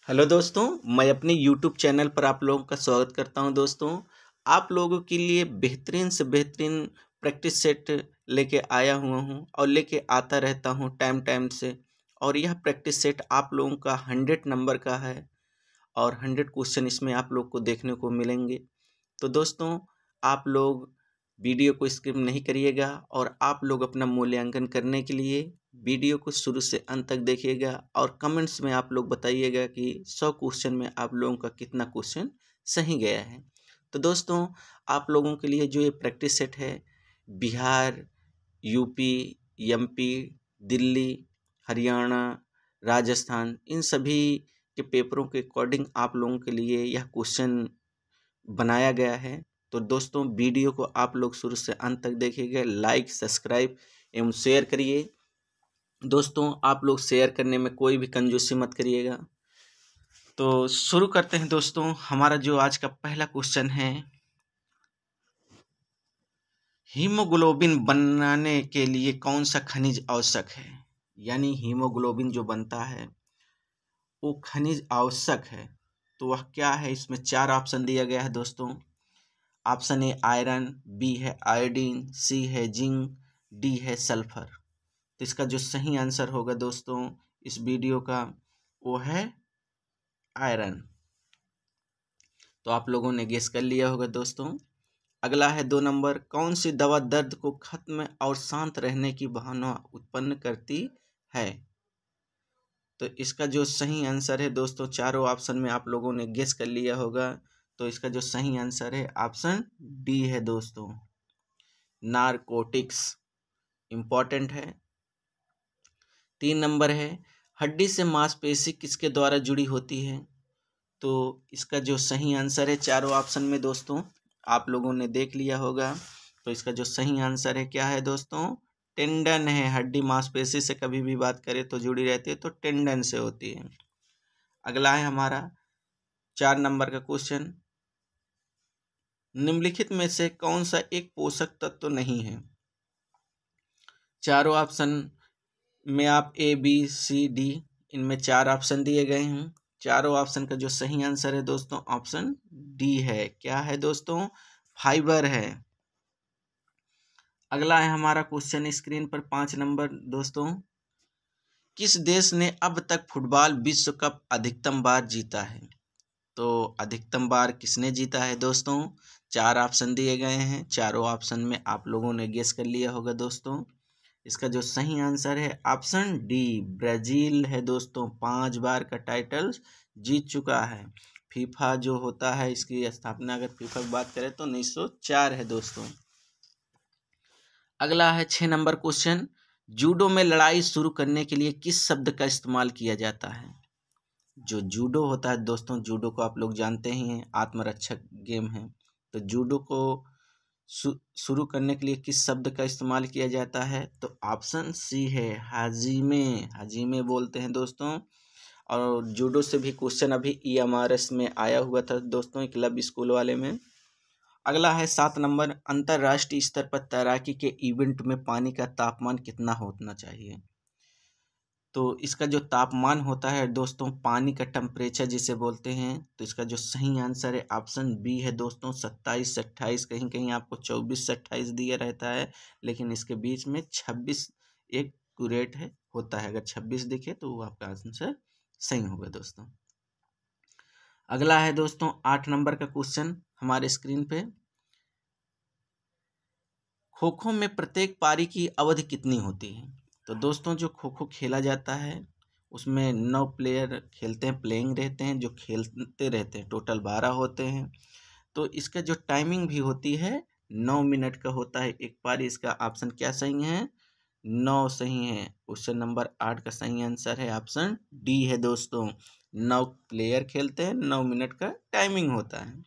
Hello दोस्तों, मैं अपने यूट्यूब चैनल पर आप लोगों का स्वागत करता हूं। दोस्तों, आप लोगों के लिए बेहतरीन से बेहतरीन प्रैक्टिस सेट लेके आया हुआ हूं और लेके आता रहता हूं टाइम टाइम से। और यह प्रैक्टिस सेट आप लोगों का 100 नंबर का है और 100 क्वेश्चन इसमें आप लोग को देखने को मिलेंगे। तो दोस्तों, आप लोग वीडियो को स्किप नहीं करिएगा और आप लोग अपना मूल्यांकन करने के लिए वीडियो को शुरू से अंत तक देखिएगा और कमेंट्स में आप लोग बताइएगा कि 100 क्वेश्चन में आप लोगों का कितना क्वेश्चन सही गया है। तो दोस्तों, आप लोगों के लिए जो ये प्रैक्टिस सेट है, बिहार, यूपी, एमपी, दिल्ली, हरियाणा, राजस्थान, इन सभी के पेपरों के अकॉर्डिंग आप लोगों के लिए यह क्वेश्चन बनाया गया है। तो दोस्तों, वीडियो को आप लोग शुरू से अंत तक देखिएगा, लाइक, सब्सक्राइब एवं शेयर करिए। दोस्तों, आप लोग शेयर करने में कोई भी कंजूसी मत करिएगा। तो शुरू करते हैं दोस्तों। हमारा जो आज का पहला क्वेश्चन है, हीमोग्लोबिन बनाने के लिए कौन सा खनिज आवश्यक है? यानी हीमोग्लोबिन जो बनता है वो खनिज आवश्यक है, तो वह क्या है? इसमें 4 ऑप्शन दिया गया है दोस्तों। ऑप्शन ए आयरन, बी है आयोडीन, सी है जिंक, डी है सल्फर। तो इसका जो सही आंसर होगा दोस्तों इस वीडियो का, वो है आयरन। तो आप लोगों ने गेस कर लिया होगा दोस्तों। अगला है 2 नंबर, कौन सी दवा दर्द को खत्म और शांत रहने की भावना उत्पन्न करती है? तो इसका जो सही आंसर है दोस्तों, चारों ऑप्शन में आप लोगों ने गेस कर लिया होगा। तो इसका जो सही आंसर है ऑप्शन डी है दोस्तों, नारकोटिक्स। इम्पॉर्टेंट है। 3 नंबर है, हड्डी से मांसपेशी किसके द्वारा जुड़ी होती है? तो इसका जो सही आंसर है, चारों ऑप्शन में दोस्तों आप लोगों ने देख लिया होगा। तो इसका जो सही आंसर है क्या है दोस्तों? टेंडन है। हड्डी मांसपेशी से कभी भी बात करें तो जुड़ी रहती है, तो टेंडन से होती है। अगला है हमारा 4 नंबर का क्वेश्चन, निम्नलिखित में से कौन सा एक पोषक तत्व नहीं है? चारों ऑप्शन में आप ए बी सी डी, इनमें 4 ऑप्शन दिए गए हैं। चारों ऑप्शन का जो सही आंसर है दोस्तों ऑप्शन डी है। क्या है दोस्तों? फाइबर है। अगला है हमारा क्वेश्चन स्क्रीन पर 5 नंबर दोस्तों, किस देश ने अब तक फुटबॉल विश्व कप अधिकतम बार जीता है? तो अधिकतम बार किसने जीता है दोस्तों? 4 ऑप्शन दिए गए हैं। चारों ऑप्शन में आप लोगों ने गेस कर लिया होगा दोस्तों। इसका जो सही आंसर है ऑप्शन डी, ब्राजील है दोस्तों। 5 बार का टाइटल जीत चुका है। फीफा जो होता है, इसकी स्थापना अगर फीफा की बात करें तो 1904 है दोस्तों। अगला है 6 नंबर क्वेश्चन, जूडो में लड़ाई शुरू करने के लिए किस शब्द का इस्तेमाल किया जाता है? जो जूडो होता है दोस्तों, जूडो को आप लोग जानते ही हैं, आत्मरक्षक गेम है। तो जूडो को शुरू करने के लिए किस शब्द का इस्तेमाल किया जाता है? तो ऑप्शन सी है, हाजिमे। हाजिमे बोलते हैं दोस्तों। और जूडो से भी क्वेश्चन अभी EMRS में आया हुआ था दोस्तों, क्लब स्कूल वाले में। अगला है 7 नंबर, अंतर्राष्ट्रीय स्तर पर तैराकी के इवेंट में पानी का तापमान कितना होना चाहिए? तो इसका जो तापमान होता है दोस्तों, पानी का टेम्परेचर जिसे बोलते हैं, तो इसका जो सही आंसर है ऑप्शन बी है दोस्तों, 27 से 28। कहीं कहीं आपको 24 से 28 दिया रहता है, लेकिन इसके बीच में 26 एक एक्यूरेट है होता है। अगर 26 दिखे तो वो आपका आंसर सही होगा दोस्तों। अगला है दोस्तों 8 नंबर का क्वेश्चन हमारे स्क्रीन पे, खो खो में प्रत्येक पारी की अवधि कितनी होती है? तो दोस्तों, जो खो खो खेला जाता है उसमें 9 प्लेयर खेलते हैं, प्लेइंग रहते हैं, जो खेलते रहते हैं, टोटल 12 होते हैं। तो इसका जो टाइमिंग भी होती है 9 मिनट का होता है एक पारी। इसका ऑप्शन क्या सही है? 9 सही है। क्वेश्चन नंबर 8 का सही आंसर है ऑप्शन डी है दोस्तों, 9 प्लेयर खेलते हैं, 9 मिनट का टाइमिंग होता है।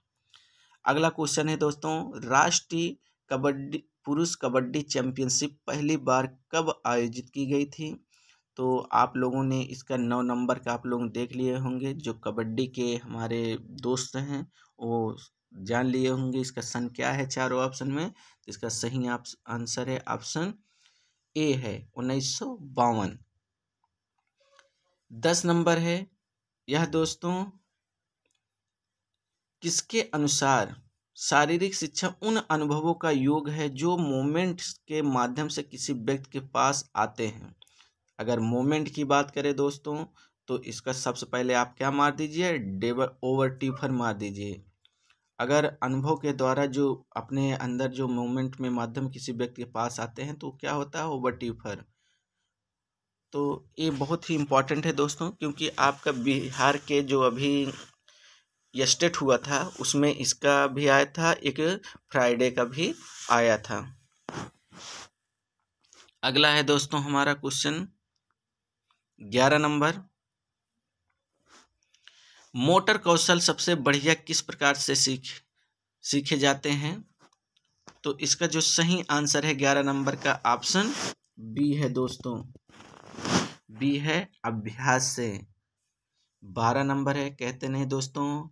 अगला क्वेश्चन है दोस्तों, राष्ट्रीय कबड्डी पुरुष कबड्डी चैंपियनशिप पहली बार कब आयोजित की गई थी? तो आप लोगों ने इसका 9 नंबर का आप लोग देख लिए होंगे, जो कबड्डी के हमारे दोस्त हैं वो जान लिए होंगे इसका सन क्या है चारों ऑप्शन में। तो इसका सही आंसर है ऑप्शन ए है, 1952। 10 नंबर है, यह दोस्तों किसके अनुसार शारीरिक शिक्षा उन अनुभवों का योग है जो मोमेंट्स के माध्यम से किसी व्यक्ति के पास आते हैं। अगर मोमेंट की बात करें दोस्तों तो इसका सबसे पहले आप क्या मार दीजिए, डेबर ओवरट्यूफर मार दीजिए। अगर अनुभव के द्वारा जो अपने अंदर जो मोमेंट में माध्यम किसी व्यक्ति के पास आते हैं तो क्या होता है, ओवरट्यूफर। तो ये बहुत ही इम्पोर्टेंट है दोस्तों, क्योंकि आपका बिहार के जो अभी स्टेट हुआ था उसमें इसका भी आया था, एक फ्राइडे का भी आया था। अगला है दोस्तों हमारा क्वेश्चन 11 नंबर, मोटर कौशल सबसे बढ़िया किस प्रकार से सीखे जाते हैं। तो इसका जो सही आंसर है 11 नंबर का ऑप्शन बी है दोस्तों, बी है अभ्यास से। 12 नंबर है, कहते नहीं दोस्तों,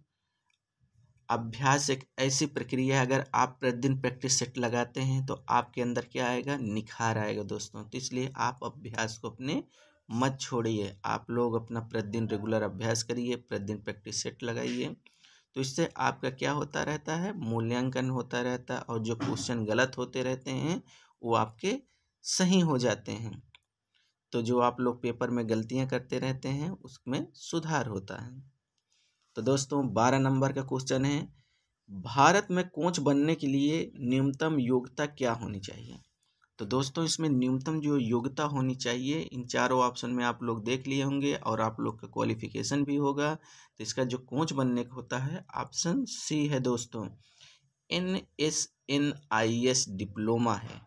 अभ्यास एक ऐसी प्रक्रिया है, अगर आप प्रतिदिन प्रैक्टिस सेट लगाते हैं तो आपके अंदर क्या आएगा, निखार आएगा दोस्तों। तो इसलिए आप अभ्यास को अपने मत छोड़िए, आप लोग अपना प्रतिदिन रेगुलर अभ्यास करिए, प्रतिदिन प्रैक्टिस सेट लगाइए। तो इससे आपका क्या होता रहता है, मूल्यांकन होता रहता है, और जो क्वेश्चन गलत होते रहते हैं वो आपके सही हो जाते हैं। तो जो आप लोग पेपर में गलतियां करते रहते हैं उसमें सुधार होता है। तो दोस्तों 12 नंबर का क्वेश्चन है, भारत में कोच बनने के लिए न्यूनतम योग्यता क्या होनी चाहिए। तो दोस्तों इसमें न्यूनतम जो योग्यता होनी चाहिए, इन चारों ऑप्शन में आप लोग देख लिए होंगे और आप लोग का क्वालिफिकेशन भी होगा। तो इसका जो कोच बनने का होता है ऑप्शन सी है दोस्तों, NSNIS डिप्लोमा है।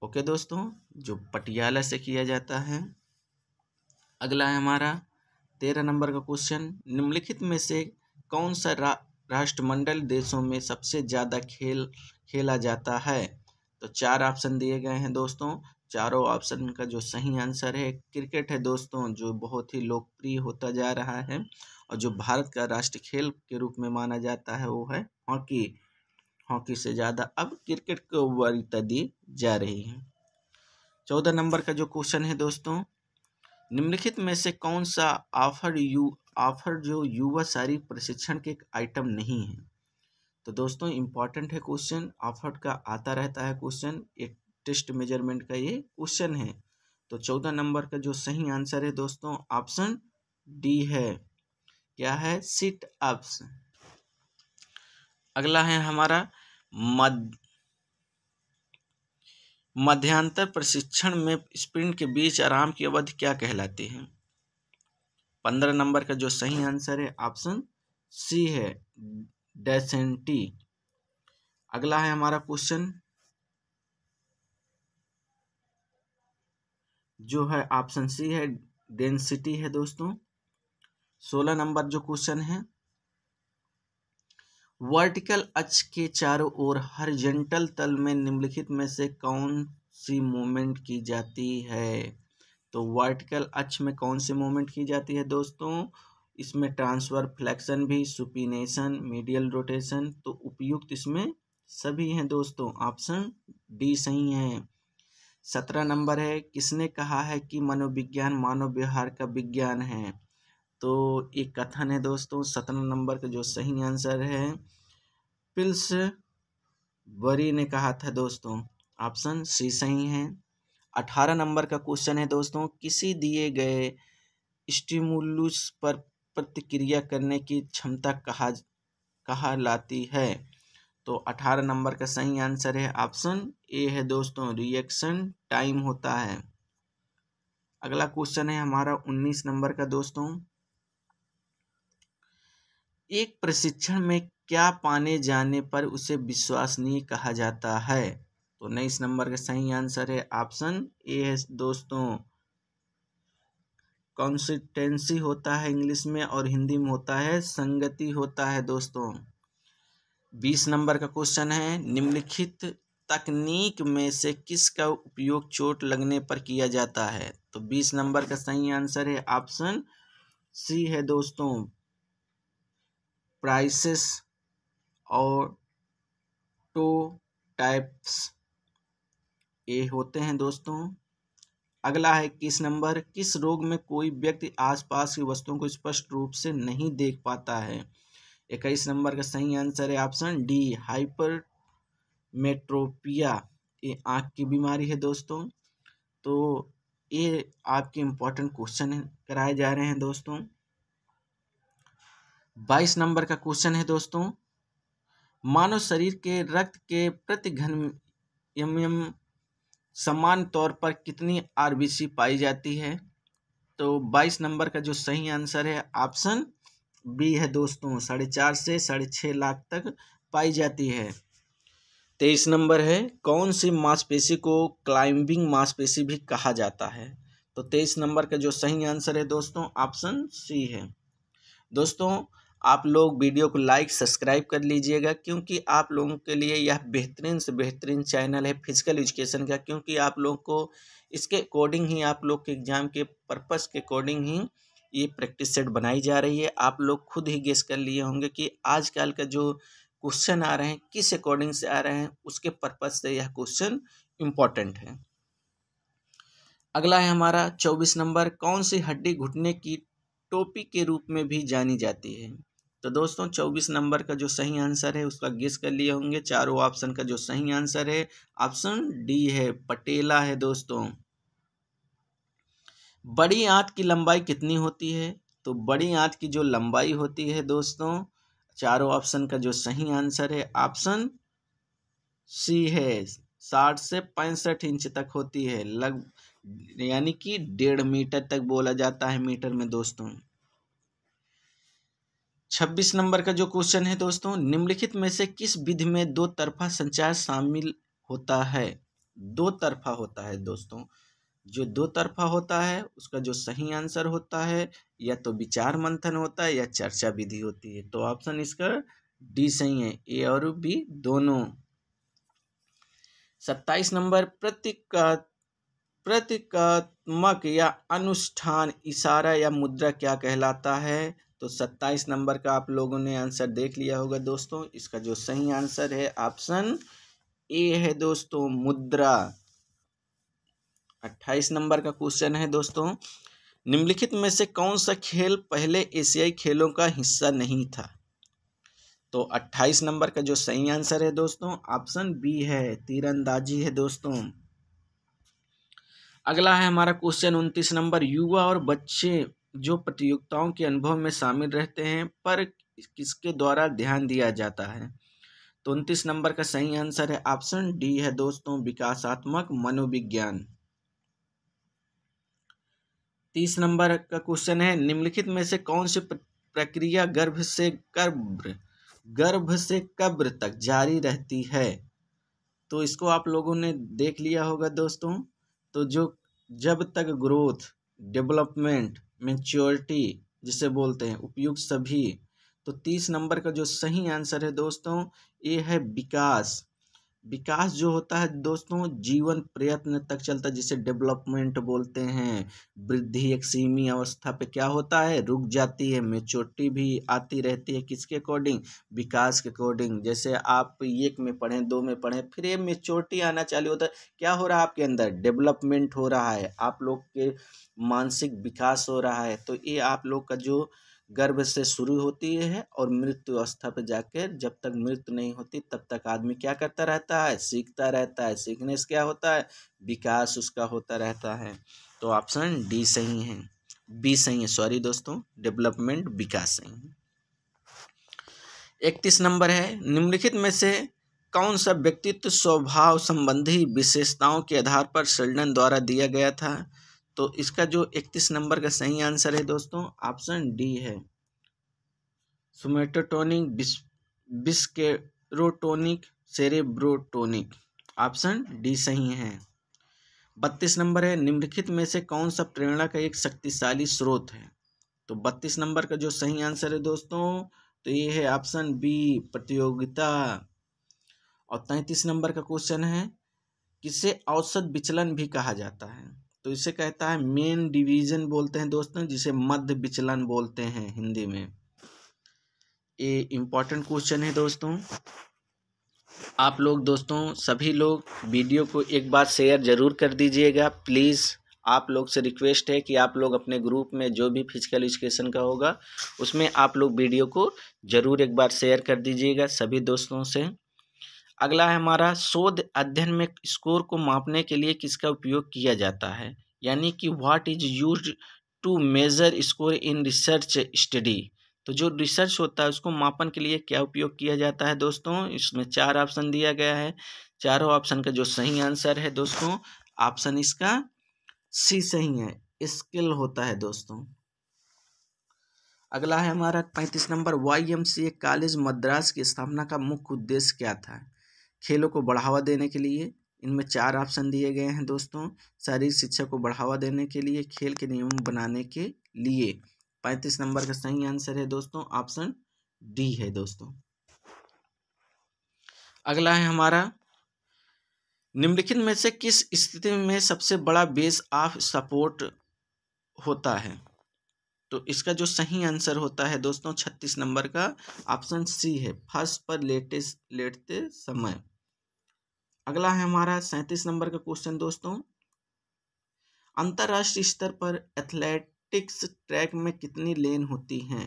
ओके दोस्तों, जो पटियाला से किया जाता है। अगला है हमारा 13 नंबर का क्वेश्चन, निम्नलिखित में से कौन सा राष्ट्रमंडल देशों में सबसे ज़्यादा खेला जाता है। तो 4 ऑप्शन दिए गए हैं दोस्तों, चारों ऑप्शन का जो सही आंसर है क्रिकेट है दोस्तों, जो बहुत ही लोकप्रिय होता जा रहा है और जो भारत का राष्ट्रीय खेल के रूप में माना जाता है वो है हॉकी। हॉकी से ज़्यादा अब क्रिकेट को वरीयता दी जा रही है। 14 नंबर का जो क्वेश्चन है दोस्तों, निम्नलिखित में से कौन सा ऑफर जो युवा शारीरिक प्रशिक्षण के एक आइटम नहीं है। तो दोस्तों इंपॉर्टेंट है क्वेश्चन, ऑफर का आता रहता है क्वेश्चन, एक टेस्ट मेजरमेंट का ये क्वेश्चन है। तो 14 नंबर का जो सही आंसर है दोस्तों ऑप्शन डी है, क्या है, सिट अप्स। अगला है हमारा मध्यांतर प्रशिक्षण में स्प्रिंट के बीच आराम की अवधि क्या कहलाती है। 15 नंबर का जो सही आंसर है ऑप्शन सी है, डेसेंटी। अगला है हमारा क्वेश्चन जो है ऑप्शन सी है, डेंसिटी है दोस्तों। 16 नंबर जो क्वेश्चन है, वर्टिकल अक्ष के चारों ओर हॉरिजॉन्टल तल में निम्नलिखित में से कौन सी मूवमेंट की जाती है। तो वर्टिकल अक्ष में कौन सी मूवमेंट की जाती है दोस्तों, इसमें ट्रांसफर, फ्लेक्शन भी, सुपिनेशन, मीडियल रोटेशन। तो उपयुक्त इसमें सभी हैं दोस्तों, ऑप्शन डी सही है। 17 नंबर है, किसने कहा है कि मनोविज्ञान मानव व्यवहार का विज्ञान है। तो एक कथन है दोस्तों। 17 नंबर का जो सही आंसर है पिल्स बरी ने कहा था दोस्तों, ऑप्शन सी सही है। 18 नंबर का क्वेश्चन है दोस्तों, किसी दिए गए स्टिमुलस पर प्रतिक्रिया करने की क्षमता कहा लाती है। तो 18 नंबर का सही आंसर है ऑप्शन ए है दोस्तों, रिएक्शन टाइम होता है। अगला क्वेश्चन है हमारा 19 नंबर का दोस्तों, एक प्रशिक्षण में क्या पाने जाने पर उसे विश्वसनीय कहा जाता है। तो 19 नंबर का सही आंसर है ऑप्शन ए है दोस्तों, कंसिस्टेंसी होता है इंग्लिश में और हिंदी में होता है संगति होता है दोस्तों। 20 नंबर का क्वेश्चन है, निम्नलिखित तकनीक में से किसका उपयोग चोट लगने पर किया जाता है। तो 20 नंबर का सही आंसर है ऑप्शन सी है दोस्तों, प्राइसेस और टो टाइप्स ये होते हैं दोस्तों। अगला है 21 नंबर, किस रोग में कोई व्यक्ति आसपास की वस्तुओं को स्पष्ट रूप से नहीं देख पाता है। 21 नंबर का सही आंसर है ऑप्शन डी, हाइपरमेट्रोपिया। ये आँख की बीमारी है दोस्तों। तो ये आपके इम्पोर्टेंट क्वेश्चन कराए जा रहे हैं दोस्तों। 22 नंबर का क्वेश्चन है दोस्तों, मानव शरीर के रक्त के प्रति घन mm समान तौर पर कितनी आरबीसी पाई जाती है। तो 22 नंबर का जो सही आंसर है ऑप्शन बी है दोस्तों, 4.5 से 6.5 लाख तक पाई जाती है। 23 नंबर है, कौन सी मांसपेशी को क्लाइंबिंग मांसपेशी भी कहा जाता है। तो 23 नंबर का जो सही आंसर है दोस्तों ऑप्शन सी है। दोस्तों आप लोग वीडियो को लाइक सब्सक्राइब कर लीजिएगा, क्योंकि आप लोगों के लिए यह बेहतरीन से बेहतरीन चैनल है फिजिकल एजुकेशन का, क्योंकि आप लोग को इसके अकॉर्डिंग ही, आप लोग के एग्ज़ाम के पर्पस के अकॉर्डिंग ही ये प्रैक्टिस सेट बनाई जा रही है। आप लोग खुद ही गेस कर लिए होंगे कि आजकल का जो क्वेश्चन आ रहे हैं किस अकॉर्डिंग से आ रहे हैं, उसके पर्पस से यह क्वेश्चन इम्पोर्टेंट है। अगला है हमारा 24 नंबर, कौन सी हड्डी घुटने की टोपी के रूप में भी जानी जाती है। तो दोस्तों 24 नंबर का जो सही आंसर है उसका गेस कर लिए होंगे। चारों ऑप्शन का जो सही आंसर है ऑप्शन डी है, पटेला है दोस्तों। बड़ी आंत की लंबाई कितनी होती है। तो बड़ी आंत की जो लंबाई होती है दोस्तों, चारों ऑप्शन का जो सही आंसर है ऑप्शन सी है, 60 से 65 इंच तक होती है, यानी कि 1.5 मीटर तक बोला जाता है मीटर में दोस्तों। 26 नंबर का जो क्वेश्चन है दोस्तों, निम्नलिखित में से किस विधि में दो तरफा संचार शामिल होता है। दो तरफा होता है दोस्तों, जो दो तरफा होता है उसका जो सही आंसर होता है या तो विचार मंथन होता है या चर्चा विधि होती है। तो ऑप्शन इसका डी सही है, ए और बी दोनों। 27 नंबर, प्रतीकात्मक या अनुष्ठान इशारा या मुद्रा क्या कहलाता है। तो 27 नंबर का आप लोगों ने आंसर देख लिया होगा दोस्तों। इसका जो सही आंसर है ऑप्शन ए है दोस्तों, मुद्रा। 28 नंबर का क्वेश्चन है दोस्तों, निम्नलिखित में से कौन सा खेल पहले एशियाई खेलों का हिस्सा नहीं था। तो 28 नंबर का जो सही आंसर है दोस्तों ऑप्शन बी है, तीरंदाजी है दोस्तों। अगला है हमारा क्वेश्चन 29 नंबर, युवा और बच्चे जो प्रतियोगिताओं के अनुभव में शामिल रहते हैं पर किसके द्वारा ध्यान दिया जाता है। तो 29 नंबर का सही आंसर है ऑप्शन डी है दोस्तों, विकासात्मक मनोविज्ञान। 30 नंबर का क्वेश्चन है, निम्नलिखित में से कौन सी प्रक्रिया गर्भ से कब्र तक जारी रहती है। तो इसको आप लोगों ने देख लिया होगा दोस्तों। तो जो जब तक ग्रोथ, डेवलपमेंट, मैच्योरिटी जिसे बोलते हैं, उपयुक्त सभी। तो 30 नंबर का जो सही आंसर है दोस्तों ये है विकास। विकास जो होता है दोस्तों जीवन प्रयत्न तक चलता है, जिसे डेवलपमेंट बोलते हैं। वृद्धि एक सीमी अवस्था पे क्या होता है, रुक जाती है। मैच्योरिटी भी आती रहती है किसके अकॉर्डिंग, विकास के अकॉर्डिंग। जैसे आप 1 में पढ़ें, 2 में पढ़ें, फिर ये मैच्योरिटी आना चालू होता है। क्या हो रहा है आपके अंदर, डेवलपमेंट हो रहा है, आप लोग के मानसिक विकास हो रहा है। तो ये आप लोग का जो गर्भ से शुरू होती है और मृत्यु अवस्था पे जाकर, जब तक मृत्यु नहीं होती तब तक आदमी क्या करता रहता है, सीखता रहता है। सीखने से क्या होता है, विकास उसका होता रहता है। तो ऑप्शन डी सही है, बी सही है, सॉरी दोस्तों, डेवलपमेंट विकास सही है। 31 नंबर है, निम्नलिखित में से कौन सा व्यक्तित्व स्वभाव संबंधी विशेषताओं के आधार पर शेल्डन द्वारा दिया गया था। तो इसका जो 31 नंबर का सही आंसर है दोस्तों ऑप्शन डी है, सोमेटोटोनिक, बिस्केरोटोनिक, सेरेब्रोटोनिक। ऑप्शन डी सही है। 32 नंबर है, निम्नलिखित में से कौन सा प्रेरणा का एक शक्तिशाली स्रोत है। तो 32 नंबर का जो सही आंसर है दोस्तों तो ये है ऑप्शन बी, प्रतियोगिता। और 33 नंबर का क्वेश्चन है, किसे औसत विचलन भी कहा जाता है। तो इसे कहता है मेन डिवीजन बोलते हैं दोस्तों, जिसे मध्य विचलन बोलते हैं हिंदी में। ये इम्पोर्टेंट क्वेश्चन है दोस्तों। आप लोग दोस्तों सभी लोग वीडियो को एक बार शेयर ज़रूर कर दीजिएगा प्लीज़। आप लोग से रिक्वेस्ट है कि आप लोग अपने ग्रुप में जो भी फिजिकल एजुकेशन का होगा उसमें आप लोग वीडियो को ज़रूर एक बार शेयर कर दीजिएगा सभी दोस्तों से। अगला है हमारा, शोध अध्ययन में स्कोर को मापने के लिए किसका उपयोग किया जाता है, यानी कि what is used to measure score in research study. तो जो रिसर्च होता है उसको मापन के लिए क्या उपयोग किया जाता है दोस्तों, इसमें 4 ऑप्शन दिया गया है। चारों ऑप्शन का जो सही आंसर है दोस्तों, ऑप्शन इसका सी सही है, स्किल होता है दोस्तों। अगला है हमारा 35 नंबर, YMCA कॉलेज मद्रास की स्थापना का मुख्य उद्देश्य क्या था। खेलों को बढ़ावा देने के लिए, इनमें 4 ऑप्शन दिए गए हैं दोस्तों। शारीरिक शिक्षा को बढ़ावा देने के लिए, खेल के नियम बनाने के लिए। 35 नंबर का सही आंसर है दोस्तों ऑप्शन डी है दोस्तों। अगला है हमारा, निम्नलिखित में से किस स्थिति में सबसे बड़ा बेस ऑफ सपोर्ट होता है। तो इसका जो सही आंसर होता है दोस्तों 36 नंबर का ऑप्शन सी है, फर्श पर लेटते समय। अगला है हमारा 37 नंबर का क्वेश्चन दोस्तों, अंतरराष्ट्रीय स्तर पर एथलेटिक्स ट्रैक में कितनी लेन होती हैं।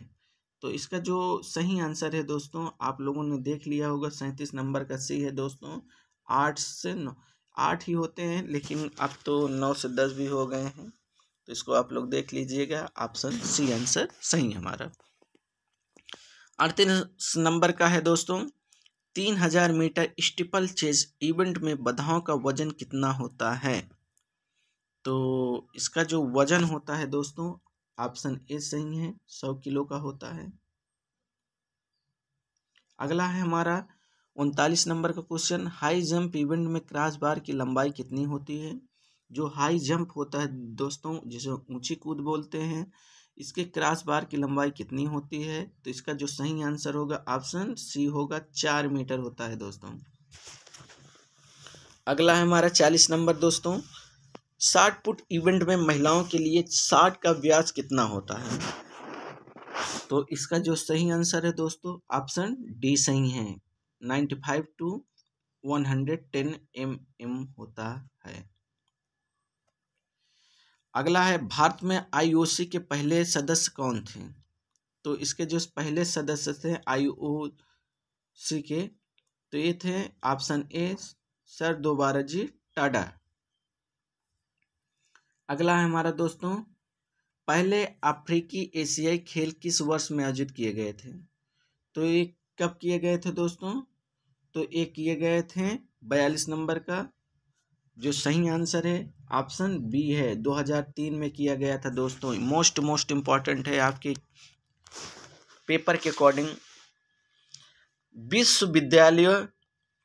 तो इसका जो सही आंसर है दोस्तों, आप लोगों ने देख लिया होगा 37 नंबर का सी है दोस्तों, 8 से 9, 8 ही होते हैं, लेकिन अब तो 9 से 10 भी हो गए हैं, तो इसको आप लोग देख लीजिएगा, ऑप्शन सी आंसर सही हमारा। 38 नंबर का है दोस्तों, 3000 मीटर स्टीपल चेज इवेंट में बाधाओं का वजन कितना होता है। तो इसका जो वजन होता है दोस्तों, ऑप्शन ए सही है, 100 किलो का होता है। अगला है हमारा 39 नंबर का क्वेश्चन, हाई जंप इवेंट में क्रॉस बार की लंबाई कितनी होती है। जो हाई जंप होता है दोस्तों, जिसे ऊंची कूद बोलते हैं, इसके क्रॉस बार की लंबाई कितनी होती है। तो इसका जो सही आंसर होगा ऑप्शन सी होगा, 4 मीटर होता है दोस्तों। अगला है हमारा 40 नंबर दोस्तों, 60 फुट इवेंट में महिलाओं के लिए 60 का व्यास कितना होता है। तो इसका जो सही आंसर है दोस्तों ऑप्शन डी सही है, 95 to 110 mm होता है। अगला है, भारत में IOC के पहले सदस्य कौन थे। तो इसके जो पहले सदस्य थे IOC के, तो ये थे ऑप्शन ए सर दोबाराजी टाडा। अगला है हमारा दोस्तों, पहले अफ्रीकी एशियाई खेल किस वर्ष में आयोजित किए गए थे। तो ये कब किए गए थे दोस्तों, तो ये किए गए थे 42 नंबर का जो सही आंसर है ऑप्शन बी है, 2003 में किया गया था दोस्तों। मोस्ट इम्पॉर्टेंट है आपके पेपर के अकॉर्डिंग। विश्वविद्यालय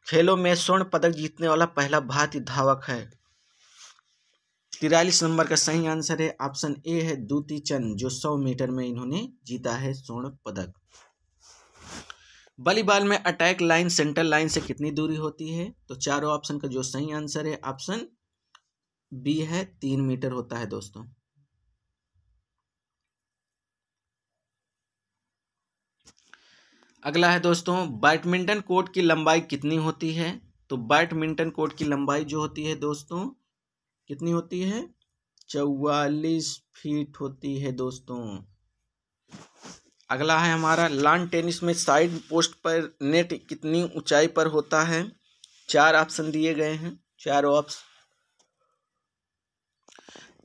खेलों में स्वर्ण पदक जीतने वाला पहला भारतीय धावक है। 43 नंबर का सही आंसर है ऑप्शन ए है, दूती चंद, जो 100 मीटर में इन्होंने जीता है स्वर्ण पदक। वॉलीबॉल में अटैक लाइन सेंटर लाइन से कितनी दूरी होती है। तो चारों ऑप्शन का जो सही आंसर है ऑप्शन बी है, 3 मीटर होता है दोस्तों। अगला है दोस्तों, बैडमिंटन कोर्ट की लंबाई कितनी होती है। तो बैडमिंटन कोर्ट की लंबाई जो होती है दोस्तों कितनी होती है, 44 फीट होती है दोस्तों। अगला है हमारा, लॉन टेनिस में साइड पोस्ट पर नेट कितनी ऊंचाई पर होता है। 4 ऑप्शन दिए गए हैं,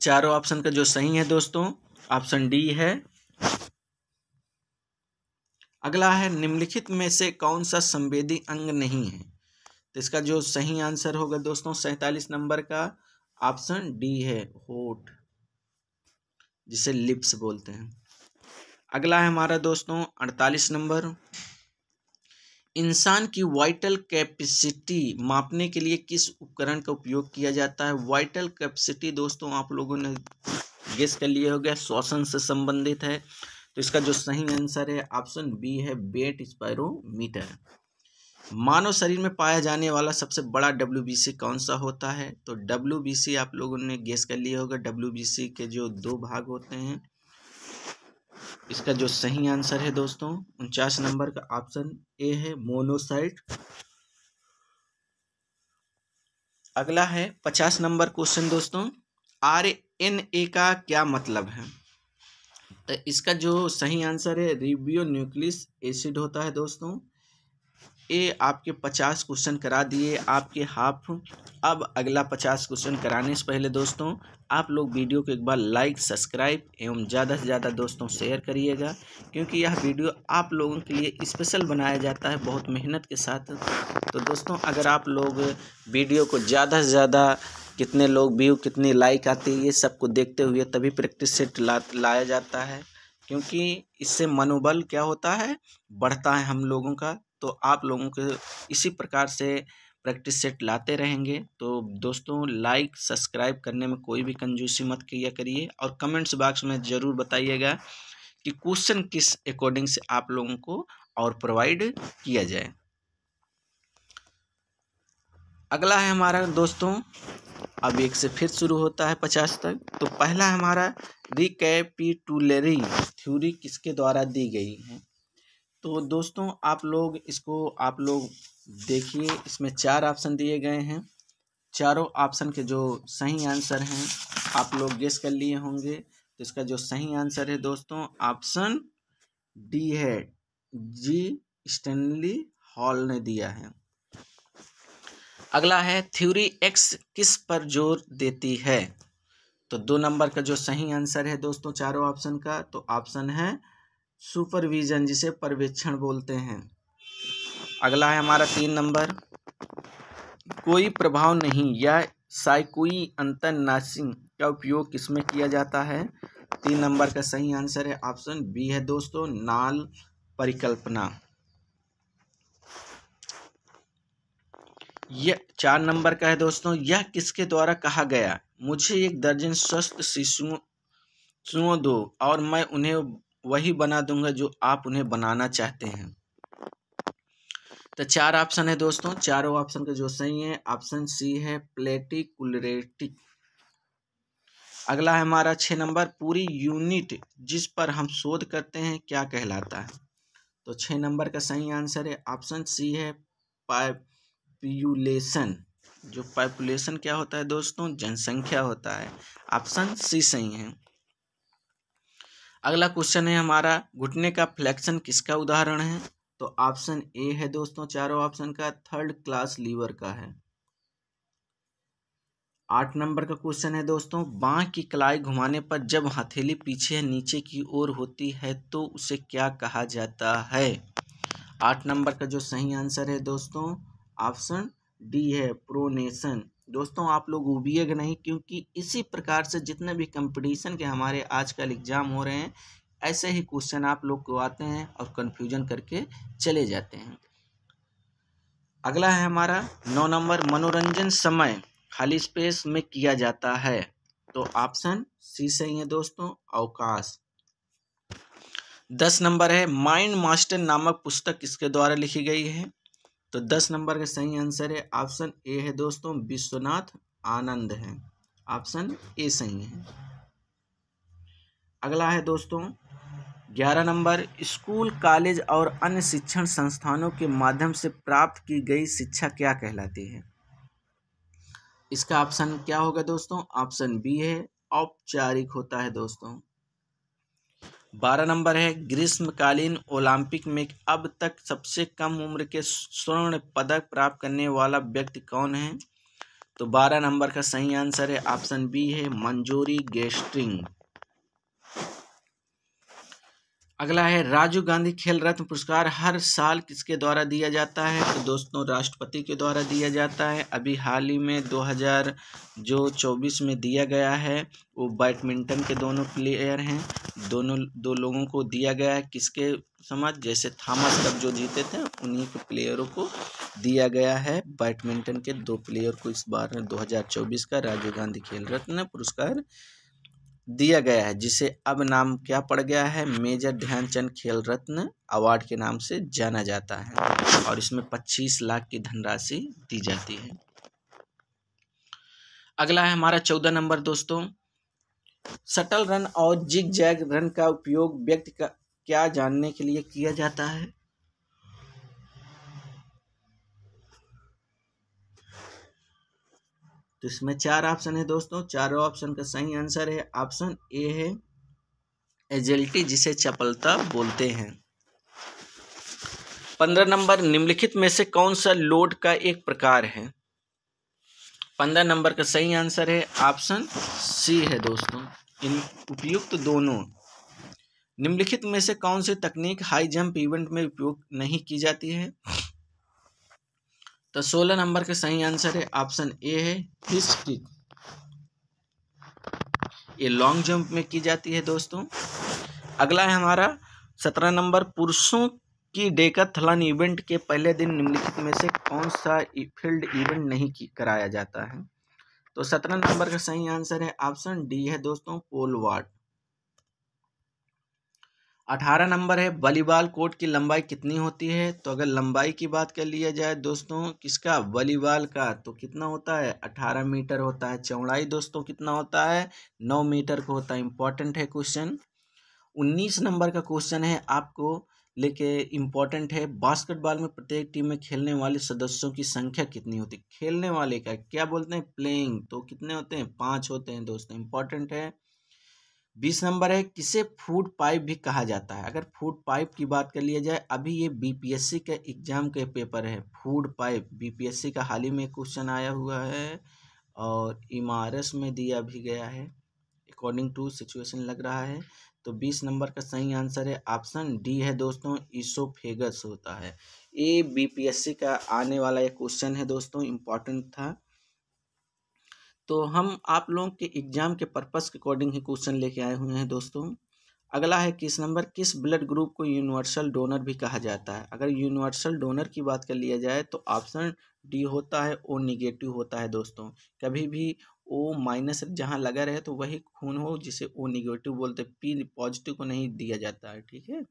चारों ऑप्शन का जो सही है दोस्तों ऑप्शन डी है। अगला है, निम्नलिखित में से कौन सा संवेदी अंग नहीं है। तो इसका जो सही आंसर होगा दोस्तों 47 नंबर का ऑप्शन डी है, होठ, जिसे लिप्स बोलते हैं। अगला है हमारा दोस्तों 48 नंबर, इंसान की वाइटल कैपेसिटी मापने के लिए किस उपकरण का उपयोग किया जाता है। वाइटल कैपेसिटी दोस्तों आप लोगों ने गेस कर लिया होगा, श्वसन से संबंधित है। तो इसका जो सही आंसर है ऑप्शन बी है, वेट स्पायरोमीटर। मानव शरीर में पाया जाने वाला सबसे बड़ा WBC कौन सा होता है। तो WBC आप लोगों ने गेस कर लिया होगा, WBC के जो 2 भाग होते हैं। इसका जो सही आंसर है दोस्तों 49 नंबर का ऑप्शन ए है, मोनोसाइट। अगला है 50 नंबर क्वेश्चन दोस्तों, RNA का क्या मतलब है? तो इसका जो सही आंसर है रिबो न्यूक्लिक एसिड होता है दोस्तों। ये आपके 50 क्वेश्चन करा दिए आपके हाफ। अब अगला 50 क्वेश्चन कराने से पहले दोस्तों आप लोग वीडियो को एक बार लाइक, सब्सक्राइब एवं ज़्यादा से ज़्यादा दोस्तों शेयर करिएगा, क्योंकि यह वीडियो आप लोगों के लिए स्पेशल बनाया जाता है बहुत मेहनत के साथ। तो दोस्तों अगर आप लोग वीडियो को ज़्यादा से ज़्यादा, कितने लोग व्यू, कितनी लाइक आती है, ये सबको देखते हुए तभी प्रैक्टिस सेट लाया जाता है, क्योंकि इससे मनोबल क्या होता है, बढ़ता है हम लोगों का। तो आप लोगों के इसी प्रकार से प्रैक्टिस सेट लाते रहेंगे। तो दोस्तों लाइक, सब्सक्राइब करने में कोई भी कंजूसी मत किया करिए, और कमेंट्स बॉक्स में ज़रूर बताइएगा कि क्वेश्चन किस अकॉर्डिंग से आप लोगों को और प्रोवाइड किया जाए। अगला है हमारा दोस्तों, अब 1 से फिर शुरू होता है 50 तक। तो पहला हमारा रिकैपिटुलरी थ्योरी किसके द्वारा दी गई है? तो दोस्तों आप लोग देखिए, इसमें 4 ऑप्शन दिए गए हैं। चारों ऑप्शन के जो सही आंसर हैं आप लोग गेस कर लिए होंगे। तो इसका जो सही आंसर है दोस्तों ऑप्शन डी है, जी स्टैनली हॉल ने दिया है। अगला है थ्योरी एक्स किस पर जोर देती है? तो 2 नंबर का जो सही आंसर है दोस्तों चारों ऑप्शन का, तो ऑप्शन है सुपरविजन, जिसे पर्यवेक्षण बोलते हैं। अगला है हमारा 3 नंबर, कोई प्रभाव नहीं या साइकोई अंतर्नाशी का उपयोग किसमें किया जाता है? 3 नंबर का सही आंसर है ऑप्शन बी है दोस्तों, नाल परिकल्पना। यह 4 नंबर का है दोस्तों, यह किसके द्वारा कहा गया? मुझे 1 दर्जन स्वस्थ शिशुओं दो और मैं उन्हें वही बना दूंगा जो आप उन्हें बनाना चाहते हैं। तो 4 ऑप्शन है दोस्तों, चारों ऑप्शन का जो सही है ऑप्शन सी है, प्लेटिकुलेटिक। अगला है हमारा 6 नंबर, पूरी यूनिट जिस पर हम शोध करते हैं क्या कहलाता है? तो 6 नंबर का सही आंसर है ऑप्शन सी है, पॉपुलेशन। जो पॉपुलेशन क्या होता है दोस्तों? जनसंख्या होता है। ऑप्शन सी सही है। अगला क्वेश्चन है हमारा, घुटने का फ्लेक्शन किसका उदाहरण है? तो ऑप्शन ए है दोस्तों चारों ऑप्शन का, 3rd क्लास लीवर का है। 8 नंबर का क्वेश्चन है दोस्तों, बाँह की कलाई घुमाने पर जब हथेली पीछे नीचे की ओर होती है तो उसे क्या कहा जाता है? 8 नंबर का जो सही आंसर है दोस्तों ऑप्शन डी है, प्रोनेशन। दोस्तों आप लोग उबिएगा नहीं, क्योंकि इसी प्रकार से जितने भी कंपटीशन के हमारे आजकल एग्जाम हो रहे हैं, ऐसे ही क्वेश्चन आप लोग को आते हैं और कंफ्यूजन करके चले जाते हैं। अगला है हमारा 9 नंबर, मनोरंजन समय खाली स्पेस में किया जाता है। तो ऑप्शन सी सही है दोस्तों, अवकाश। 10 नंबर है, माइंड मास्टर नामक पुस्तक किसके द्वारा लिखी गई है? तो 10 नंबर का सही आंसर है ऑप्शन ए है दोस्तों, विश्वनाथ आनंद है। ऑप्शन ए सही है। अगला है दोस्तों 11 नंबर, स्कूल, कॉलेज और अन्य शिक्षण संस्थानों के माध्यम से प्राप्त की गई शिक्षा क्या कहलाती है? इसका ऑप्शन क्या होगा दोस्तों? ऑप्शन बी है, औपचारिक होता है दोस्तों। 12 नंबर है, ग्रीष्मकालीन ओलंपिक में अब तक सबसे कम उम्र के स्वर्ण पदक प्राप्त करने वाला व्यक्ति कौन है? तो 12 नंबर का सही आंसर है ऑप्शन बी है, मंजोरी गेस्ट्रिंग। अगला है, राजीव गांधी खेल रत्न पुरस्कार हर साल किसके द्वारा दिया जाता है? तो दोस्तों राष्ट्रपति के द्वारा दिया जाता है। अभी हाल ही में 2024 में दिया गया है। वो बैडमिंटन के दोनों प्लेयर हैं, दो लोगों को दिया गया है। किसके समझ, जैसे थॉमस कप जो जीते थे उन्हीं के प्लेयरों को दिया गया है। बैडमिंटन के 2 प्लेयर को इस बार 2024 का राजीव गांधी खेल रत्न पुरस्कार दिया गया है, जिसे अब नाम क्या पड़ गया है, मेजर ध्यानचंद खेल रत्न अवार्ड के नाम से जाना जाता है। और इसमें 25 लाख की धनराशि दी जाती है। अगला है हमारा 14 नंबर दोस्तों, शटल रन और जिग जैग रन का उपयोग व्यक्ति का क्या जानने के लिए किया जाता है? तो तो इसमें 4 ऑप्शन है दोस्तों। चारों ऑप्शन का सही आंसर है ऑप्शन ए है एजिलिटी, जिसे चपलता बोलते हैं। 15 नंबर, निम्नलिखित में से कौन सा लोड का एक प्रकार है? 15 नंबर का सही आंसर है ऑप्शन सी है दोस्तों, इन उपयुक्त दोनों। निम्नलिखित में से कौन सी तकनीक हाई जंप इवेंट में उपयोग नहीं की जाती है? तो 16 नंबर का सही आंसर है ऑप्शन ए है फिश किक, ये लॉन्ग जंप में की जाती है दोस्तों। अगला है हमारा 17 नंबर, पुरुषों की डेकाथलॉन इवेंट के पहले दिन निम्नलिखित में से कौन सा फील्ड इवेंट नहीं कराया जाता है? तो 17 नंबर का सही आंसर है ऑप्शन डी है दोस्तों, पोल वॉल्ट। 18 नंबर है, वॉलीबॉल कोर्ट की लंबाई कितनी होती है? तो अगर लंबाई की बात कर लिया जाए दोस्तों किसका, वॉलीबॉल का, तो कितना होता है 18 मीटर होता है। चौड़ाई दोस्तों कितना होता है 9 मीटर का होता है। इंपॉर्टेंट है क्वेश्चन। 19 नंबर का क्वेश्चन है आपको लेके इम्पॉर्टेंट है, बास्केटबॉल में प्रत्येक टीम में खेलने वाले सदस्यों की संख्या कितनी होती है? खेलने वाले का क्या बोलते हैं, प्लेइंग, तो कितने होते हैं 5 होते हैं दोस्तों, इंपॉर्टेंट है। 20 नंबर है, किसे फूड पाइप भी कहा जाता है? अगर फूड पाइप की बात कर लिया जाए, अभी ये बीपीएससी के एग्जाम के पेपर है, फूड पाइप बीपीएससी का हाल ही में क्वेश्चन आया हुआ है और एमआरएस में दिया भी गया है, अकॉर्डिंग टू सिचुएशन लग रहा है। तो 20 नंबर का सही आंसर है ऑप्शन डी है दोस्तों, ईसोफेगस होता है। ये बीपीएससी का आने वाला एक क्वेश्चन है दोस्तों, इम्पॉर्टेंट था। तो हम आप लोगों के एग्जाम के पर्पस के अकॉर्डिंग ही क्वेश्चन लेके आए हुए हैं दोस्तों। अगला है 21 नंबर, किस ब्लड ग्रुप को यूनिवर्सल डोनर भी कहा जाता है? अगर यूनिवर्सल डोनर की बात कर लिया जाए तो ऑप्शन डी होता है, ओ निगेटिव होता है दोस्तों। कभी भी ओ माइनस जहाँ लगा रहे तो वही खून हो जिसे ओ निगेटिव बोलते, पी पॉजिटिव को नहीं दिया जाता है, ठीक है।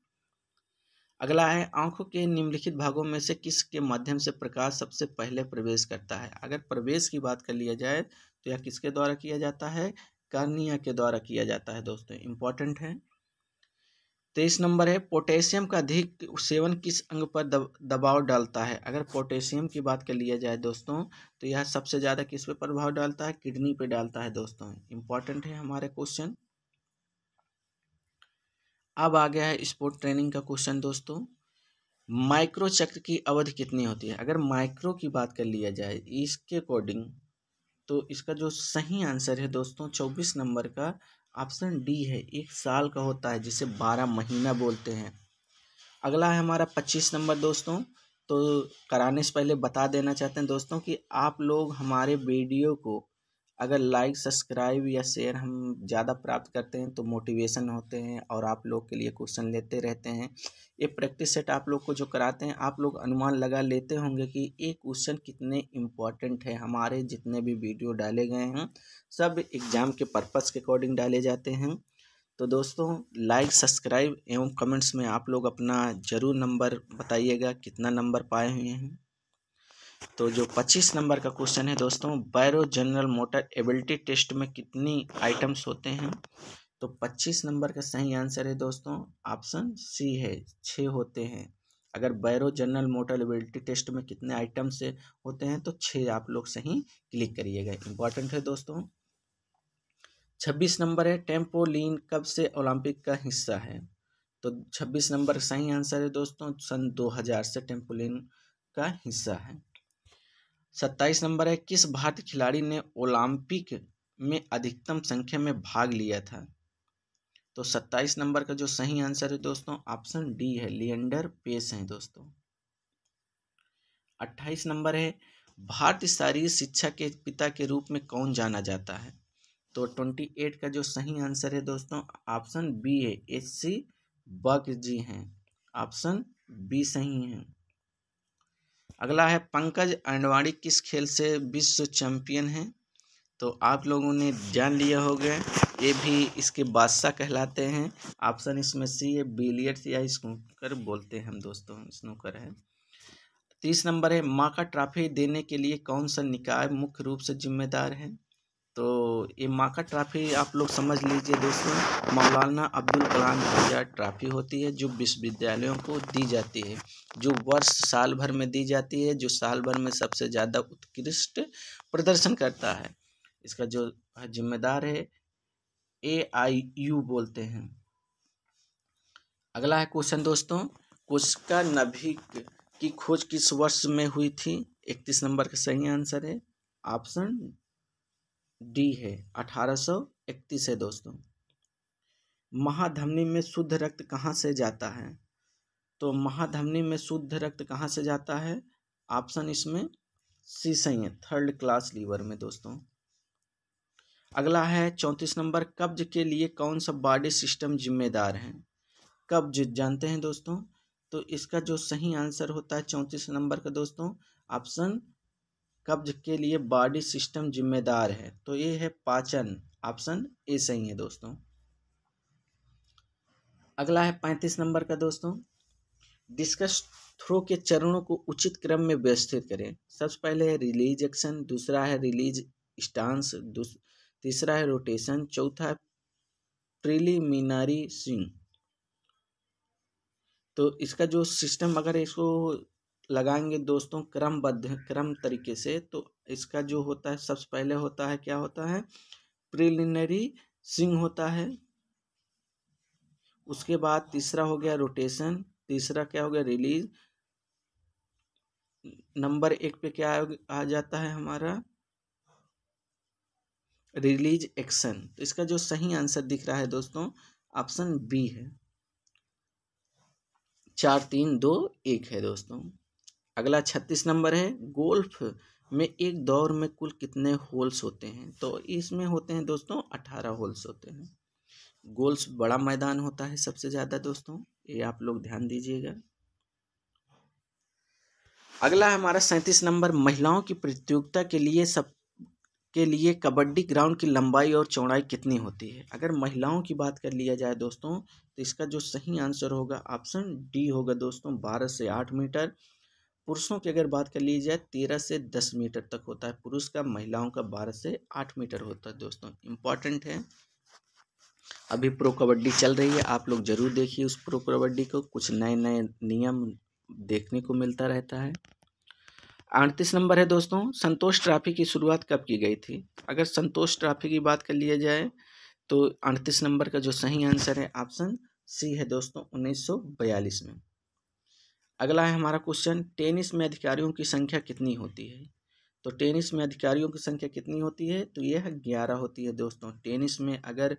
अगला है, आंखों के निम्नलिखित भागों में से किस के माध्यम से प्रकाश सबसे पहले प्रवेश करता है? अगर प्रवेश की बात कर लिया जाए तो यह किसके द्वारा किया जाता है, कर्निया के द्वारा किया जाता है दोस्तों, इंपॉर्टेंट है। 23 नंबर है, पोटेशियम का अधिक सेवन किस अंग पर दबाव डालता है? अगर पोटेशियम की बात कर लिया जाए दोस्तों तो यह सबसे ज़्यादा किस पे प्रभाव डालता है, किडनी पे डालता है दोस्तों, इंपॉर्टेंट है हमारे क्वेश्चन। अब आ गया है स्पोर्ट ट्रेनिंग का क्वेश्चन दोस्तों, माइक्रो चक्र की अवधि कितनी होती है? अगर माइक्रो की बात कर लिया जाए इसके अकॉर्डिंग तो इसका जो सही आंसर है दोस्तों 24 नंबर का ऑप्शन डी है, 1 साल का होता है जिसे 12 महीना बोलते हैं। अगला है हमारा 25 नंबर दोस्तों, तो कराने से पहले बता देना चाहते हैं दोस्तों कि आप लोग हमारे वीडियो को अगर लाइक सब्सक्राइब या शेयर हम ज़्यादा प्राप्त करते हैं तो मोटिवेशन होते हैं और आप लोग के लिए क्वेश्चन लेते रहते हैं। ये प्रैक्टिस सेट आप लोग को जो कराते हैं आप लोग अनुमान लगा लेते होंगे कि ये क्वेश्चन कितने इम्पॉर्टेंट है। हमारे जितने भी वीडियो डाले गए हैं सब एग्ज़ाम के पर्पस के अकॉर्डिंग डाले जाते हैं। तो दोस्तों लाइक सब्सक्राइब एवं कमेंट्स में आप लोग अपना ज़रूर नंबर बताइएगा कितना नंबर पाए हुए हैं। तो जो 25 नंबर का क्वेश्चन है दोस्तों, बैरो जनरल मोटर एबिलिटी टेस्ट में कितनी आइटम्स होते हैं? तो 25 नंबर का सही आंसर है दोस्तों ऑप्शन सी है, 6 होते हैं। अगर बैरो जनरल मोटर एबिलिटी टेस्ट में कितने आइटम से होते हैं तो 6 आप लोग सही क्लिक करिएगा, इंपॉर्टेंट है दोस्तों। 26 नंबर है, टेम्पोलिन कब से ओलंपिक का हिस्सा है? तो 26 नंबर सही आंसर है दोस्तों, सन 2000 से टेम्पोलिन का हिस्सा है। 27 नंबर है, किस भारतीय खिलाड़ी ने ओलंपिक में अधिकतम संख्या में भाग लिया था? तो 27 नंबर का जो सही आंसर है दोस्तों ऑप्शन डी है, लिएंडर पेस हैं दोस्तों। 28 नंबर है, भारतीय शारीरिक शिक्षा के पिता के रूप में कौन जाना जाता है? तो 28 का जो सही आंसर है दोस्तों ऑप्शन बी है, एच.सी. बक जी हैं, ऑप्शन बी सही है। अगला है, पंकज अडवाणी किस खेल से विश्व चैंपियन हैं? तो आप लोगों ने जान लिया होगा, ये भी इसके बादशाह कहलाते हैं। ऑप्शन इसमें सी है, बिलियर्ड्स या स्नूकर बोलते हैं हम दोस्तों, स्नूकर है। 30 नंबर है, माँ का ट्रॉफी देने के लिए कौन सा निकाय मुख्य रूप से जिम्मेदार है? तो ये माँ का ट्रॉफी आप लोग समझ लीजिए दोस्तों, मौलाना अब्दुल कलाम आज़ाद ट्रॉफी होती है जो विश्वविद्यालयों को दी जाती है, जो वर्ष साल भर में दी जाती है, जो साल भर में सबसे ज़्यादा उत्कृष्ट प्रदर्शन करता है इसका जो जिम्मेदार है AIU बोलते हैं। अगला है क्वेश्चन दोस्तों, कोशिका नाभिक की खोज किस वर्ष में हुई थी? 31 नंबर का सही आंसर है ऑप्शन डी है 1831 है दोस्तों। महाधमनी में शुद्ध रक्त कहाँ से जाता है? तो महाधमनी में शुद्ध रक्त कहाँ से जाता है? ऑप्शन इसमें सी सही है, 3rd क्लास लीवर में दोस्तों। अगला है 34 नंबर, कब्ज के लिए कौन सा बॉडी सिस्टम जिम्मेदार है? कब्ज जानते हैं दोस्तों, तो इसका जो सही आंसर होता है 34 नंबर का दोस्तों, ऑप्शन कब्ज के लिए बॉडी सिस्टम जिम्मेदार है तो ये है पाचन, ऑप्शन ए सही है दोस्तों। अगला है 35 नंबर का दोस्तों, डिस्कस थ्रो के चरणों को उचित क्रम में व्यवस्थित करें। सबसे पहले है रिलीज एक्शन, दूसरा है रिलीज स्टांस, तीसरा है रोटेशन, चौथा है प्रिलिमिनरी स्विंग। तो इसका जो सिस्टम अगर इसको लगाएंगे दोस्तों क्रम तरीके से, तो इसका जो होता है सबसे पहले होता है क्या होता है, प्रिलिमिनरी स्विंग होता है। उसके बाद तीसरा हो गया रोटेशन, तीसरा क्या हो गया रिलीज, नंबर 1 पे क्या आ जाता है हमारा रिलीज एक्शन। तो इसका जो सही आंसर दिख रहा है दोस्तों ऑप्शन बी है, 4 3 2 1 है दोस्तों। अगला 36 नंबर है, गोल्फ में एक दौर में कुल कितने होल्स होते हैं? तो इसमें होते हैं दोस्तों 18 होल्स होते हैं। गोल्फ बड़ा मैदान होता है सबसे ज़्यादा दोस्तों, ये आप लोग ध्यान दीजिएगा। अगला है हमारा 37 नंबर, महिलाओं की प्रतियोगिता के लिए कबड्डी ग्राउंड की लंबाई और चौड़ाई कितनी होती है? अगर महिलाओं की बात कर लिया जाए दोस्तों, तो इसका जो सही आंसर होगा ऑप्शन डी होगा दोस्तों, 12 से 8 मीटर। पुरुषों की अगर बात कर ली जाए 13 से 10 मीटर तक होता है पुरुष का, महिलाओं का 12 से 8 मीटर होता है दोस्तों। इम्पॉर्टेंट है, अभी प्रो कबड्डी चल रही है, आप लोग जरूर देखिए उस प्रो कबड्डी को, कुछ नए नए नियम देखने को मिलता रहता है। 38 नंबर है दोस्तों, संतोष ट्रॉफी की शुरुआत कब की गई थी? अगर संतोष ट्रॉफी की बात कर लिया जाए तो 38 नंबर का जो सही आंसर है ऑप्शन सी है दोस्तों, 1942 में। अगला है हमारा क्वेश्चन, टेनिस में अधिकारियों की संख्या कितनी होती है? तो टेनिस में अधिकारियों की संख्या कितनी होती है? तो यह 11 होती है दोस्तों। टेनिस में अगर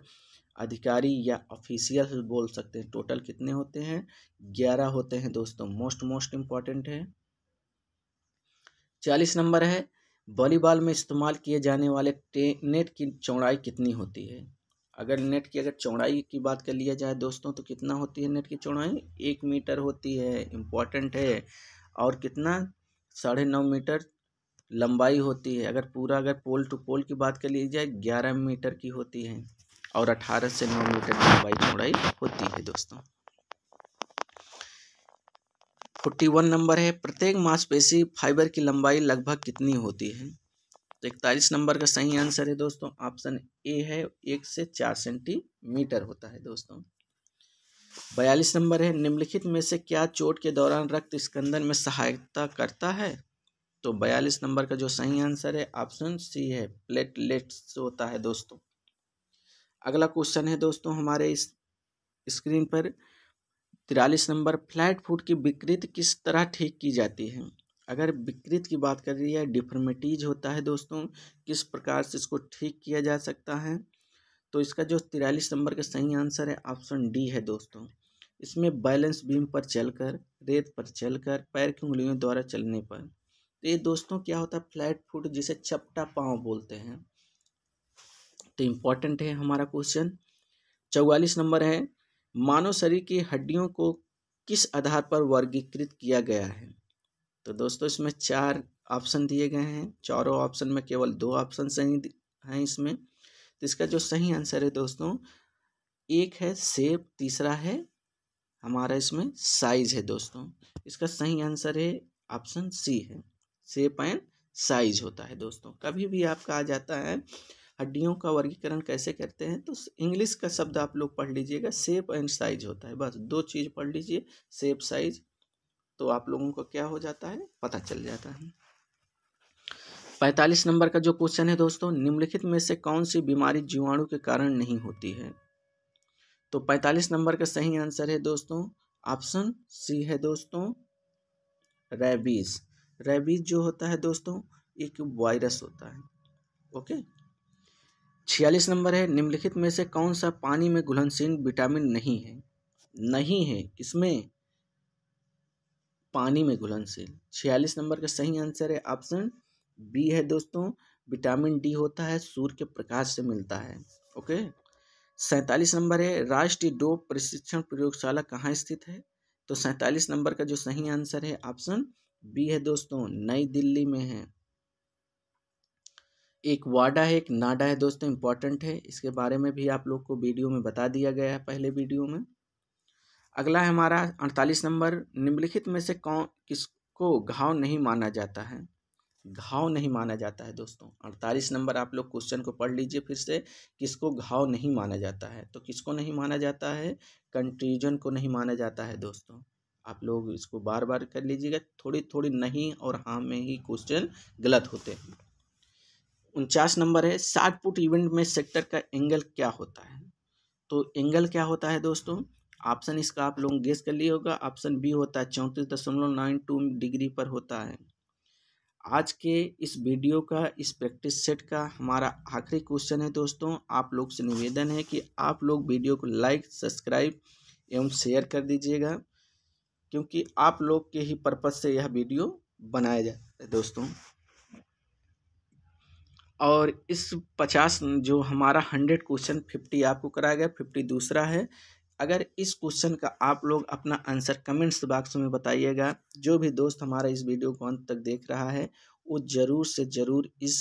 अधिकारी या ऑफिशियल बोल सकते हैं, टोटल कितने होते हैं? 11 होते हैं दोस्तों। मोस्ट इम्पॉर्टेंट है। 40 नंबर है, वॉलीबॉल में इस्तेमाल किए जाने वाले नेट की चौड़ाई कितनी होती है? अगर नेट की चौड़ाई की बात कर लिया जाए दोस्तों, तो कितना होती है नेट की चौड़ाई? 1 मीटर होती है, इम्पॉर्टेंट है। और कितना? 9.5 मीटर लंबाई होती है। अगर पोल टू पोल की बात कर ली जाए 11 मीटर की होती है और 18 से 9 मीटर की लंबाई चौड़ाई होती है दोस्तों। 41 नंबर है, प्रत्येक मांसपेशी फाइबर की लंबाई लगभग कितनी होती है? तो 41 नंबर का सही आंसर है दोस्तों, ऑप्शन ए है, 1 से 4 सेंटीमीटर होता है दोस्तों। 42 नंबर है, निम्नलिखित में से क्या चोट के दौरान रक्त स्कंदन में सहायता करता है? तो 42 नंबर का जो सही आंसर है ऑप्शन सी है, प्लेटलेट्स होता है दोस्तों। अगला क्वेश्चन है दोस्तों हमारे इस स्क्रीन पर 43 नंबर, फ्लैट फुट की विकृति किस तरह ठीक की जाती है? अगर विकृति की बात कर रही है, डिफॉर्मिटीज होता है दोस्तों, किस प्रकार से इसको ठीक किया जा सकता है? तो इसका जो 43 नंबर का सही आंसर है ऑप्शन डी है दोस्तों। इसमें बैलेंस बीम पर चलकर, रेत पर चलकर, पैर की उंगलियों द्वारा चलने पर। तो ये दोस्तों क्या होता है? फ्लैट फुट, जिसे चपटा पाँव बोलते हैं। तो इम्पॉर्टेंट है हमारा क्वेश्चन। 44 नंबर है, मानव शरीर की हड्डियों को किस आधार पर वर्गीकृत किया गया है? तो दोस्तों इसमें 4 ऑप्शन दिए गए हैं, चारों ऑप्शन में केवल 2 ऑप्शन सही हैं इसमें। तो इसका जो सही आंसर है दोस्तों, एक है शेप, तीसरा है हमारा इसमें साइज है दोस्तों। इसका सही आंसर है ऑप्शन सी है, शेप एंड साइज होता है दोस्तों। कभी भी आपका आ जाता है हड्डियों का वर्गीकरण कैसे करते हैं, तो इंग्लिश का शब्द आप लोग पढ़ लीजिएगा, शेप एंड साइज होता है। बस 2 चीज़ पढ़ लीजिए, शेप साइज, तो आप लोगों को क्या हो जाता है, पता चल जाता है। 45 नंबर का जो क्वेश्चन है दोस्तों, निम्नलिखित में से कौन सी बीमारी जीवाणु के कारण नहीं होती है? तो 45 नंबर का सही आंसर है दोस्तों ऑप्शन सी है दोस्तों, रेबीज। रेबीज जो होता है दोस्तों एक वायरस होता है। ओके। 46 नंबर है, निम्नलिखित में से कौन सा पानी में घुलनशील विटामिन नहीं है? नहीं है किसमें? पानी में घुलनशील। 46 नंबर का सही आंसर है ऑप्शन बी है दोस्तों, विटामिन डी होता है, सूर्य के प्रकाश से मिलता है। ओके। 47 नंबर है, राष्ट्रीय डोप प्रशिक्षण प्रयोगशाला कहाँ स्थित है? तो 47 नंबर का जो सही आंसर है ऑप्शन बी है दोस्तों, नई दिल्ली में है। एक वाडा है, एक नाडा है दोस्तों, इंपॉर्टेंट है, इसके बारे में भी आप लोग को वीडियो में बता दिया गया है पहले वीडियो में। अगला है हमारा 48 नंबर, निम्नलिखित में से किसको घाव नहीं माना जाता है? घाव नहीं माना जाता है दोस्तों। 48 नंबर आप लोग क्वेश्चन को पढ़ लीजिए फिर से, किसको घाव नहीं माना जाता है? तो किसको नहीं माना जाता है? कंट्रीजन को नहीं माना जाता है दोस्तों। आप लोग इसको बार बार कर लीजिएगा, थोड़ी थोड़ी नहीं और हाँ में ही क्वेश्चन गलत होते हैं। 49 नंबर है, 60 फुट इवेंट में सेक्टर का एंगल क्या होता है? तो एंगल क्या होता है दोस्तों? ऑप्शन इसका आप लोग गेस कर लिए होगा, ऑप्शन बी होता है 34.92 डिग्री पर होता है। आज के इस वीडियो का, इस प्रैक्टिस सेट का हमारा आखिरी क्वेश्चन है दोस्तों। आप लोग से निवेदन है कि आप लोग वीडियो को लाइक, सब्सक्राइब एवं शेयर कर दीजिएगा, क्योंकि आप लोग के ही पर्पज से यह वीडियो बनाया जाता है दोस्तों। और इस 50 जो हमारा 100 क्वेश्चन 50 आपको कराया गया, 50 दूसरा है। अगर इस क्वेश्चन का आप लोग अपना आंसर कमेंट्स बॉक्स में बताइएगा। जो भी दोस्त हमारा इस वीडियो को अंत तक देख रहा है वो ज़रूर से ज़रूर इस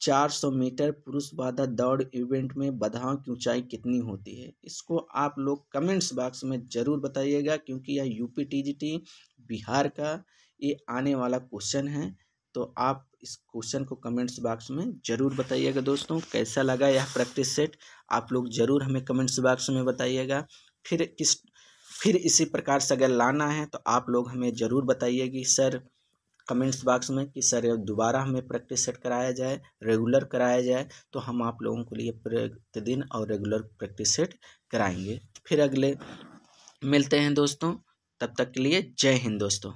400 मीटर पुरुष बाधा दौड़ इवेंट में बाधाओं की ऊंचाई कितनी होती है, इसको आप लोग कमेंट्स बॉक्स में ज़रूर बताइएगा, क्योंकि यह यूपी टीजीटी बिहार का ये आने वाला क्वेश्चन है। तो आप इस क्वेश्चन को कमेंट्स बॉक्स में ज़रूर बताइएगा दोस्तों। कैसा लगा यह प्रैक्टिस सेट आप लोग ज़रूर हमें कमेंट्स बॉक्स में बताइएगा। फिर इसी प्रकार से अगर लाना है तो आप लोग हमें ज़रूर बताइए कि सर, कमेंट्स बॉक्स में कि सर दोबारा हमें प्रैक्टिस सेट कराया जाए, रेगुलर कराया जाए, तो हम आप लोगों के लिए प्रतिदिन और रेगुलर प्रैक्टिस सेट कराएंगे। फिर अगले मिलते हैं दोस्तों, तब तक के लिए जय हिंद दोस्तों।